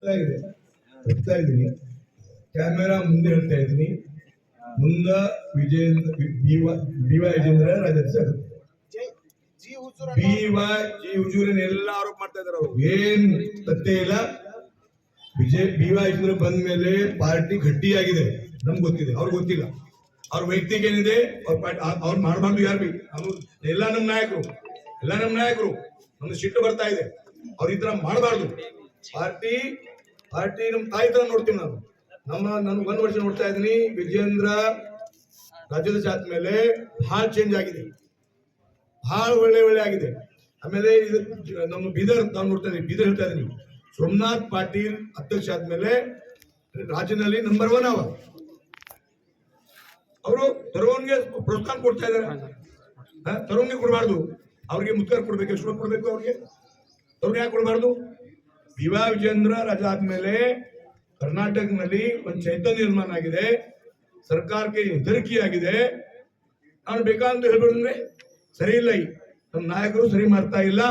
ಇದೆ ಹೇಳ್ತಾ ಇದ್ದೀನಿ, ಕ್ಯಾಮೆರಾ ಮುಂದೆ ಹೇಳ್ತಾ ಇದ್ದೀನಿ, ಮುಂದ ವಿಜೇಂದ್ರ ಬಿ ವೈ ವಿಜೇಂದ್ರ ರಾಜ್ಯಾಧ್ಯಕ್ಷ ಆಗುತ್ತೆ. ಜಿ ಹುಜೂರನ್ ಎಲ್ಲ ಆರೋಪ ಮಾಡ್ತಾ ಇದಾರೆ. ಅವ್ರು ಏನ್ ತಥ್ಯ ಇಲ್ಲ. ಬಿ ವೈ ವಿಜೇಂದ್ರ ಬಂದ ಮೇಲೆ ಪಾರ್ಟಿ ಗಟ್ಟಿಯಾಗಿದೆ, ನಮ್ಗೆ ಗೊತ್ತಿದೆ, ಅವ್ರಿಗೆ ಗೊತ್ತಿಲ್ಲ. ಅವ್ರ ವೈಯಕ್ತಿಕ ಏನಿದೆ ಅವ್ರು ಮಾಡಬಾರ್ದು. ಯಾರು ಬಿ ಎಲ್ಲ ನಮ್ಮ ನಾಯಕರು ನಮ್ಗೆ ಸಿಟ್ಟು ಬರ್ತಾ ಇದೆ. ಅವ್ರ ಈ ತರ ಮಾಡಬಾರ್ದು. ಪಾರ್ಟಿ ನಮ್ ತಾಯಿ ತರ ನೋಡ್ತೀವಿ ನಾನು. ನಾನು 1 ವರ್ಷ ನೋಡ್ತಾ ಇದ್ದೀನಿ. ವಿಜೇಂದ್ರ ರಾಜ್ಯಾಧ್ಯಕ್ಷ ಆದ್ಮೇಲೆ ಬಹಳ ಚೇಂಜ್ ಆಗಿದೆ, ಬಹಳ ಒಳ್ಳೆ ಆಗಿದೆ. ಆಮೇಲೆ ಇದು ನಮ್ಮ ಬೀದರ್ ನಾವು ನೋಡ್ತಾ ಇದೀವಿ, ಬೀದರ್ ಹೇಳ್ತಾ ಇದೀನಿ. ಸೋಮನಾಥ್ ಪಾಟೀಲ್ ಅಧ್ಯಕ್ಷ ಆದ್ಮೇಲೆ ರಾಜ್ಯದಲ್ಲಿ ನಂಬರ್ 1 ಅವರು ತರುವನ್ಗೆ ಪ್ರೋತ್ಸಾಹ ಕೊಡ್ತಾ ಇದ್ದಾರೆ. ತರುವನ್ಗೆ ಕೊಡಬಾರ್ದು, ಅವ್ರಿಗೆ ಮುತ್ಕರ್ ಕೊಡ್ಬೇಕು, ಎಷ್ಟು ಕೊಡ್ಬೇಕು ಅವ್ರಿಗೆ? ತರುಣ್ ಯಾಕೆ ಕೊಡಬಾರ್ದು? ಬಿ ವೈ ವಿಜೇಂದ್ರ ರಾಜ್ಯ ಆದ್ಮೇಲೆ ಕರ್ನಾಟಕದಲ್ಲಿ ಒಂದು ಚೈತನ್ಯ ನಿರ್ಮಾಣ ಆಗಿದೆ, ಸರ್ಕಾರಕ್ಕೆ ಹೆದರಿಕೆ ಆಗಿದೆ. ನಾನು ಬೇಕಾದಂತ ಹೇಳ್ಬೇಕಂದ್ರೆ ಸರಿ ಇಲ್ಲ, ನಮ್ಮ ನಾಯಕರು ಸರಿ ಮಾಡ್ತಾ ಇಲ್ಲ.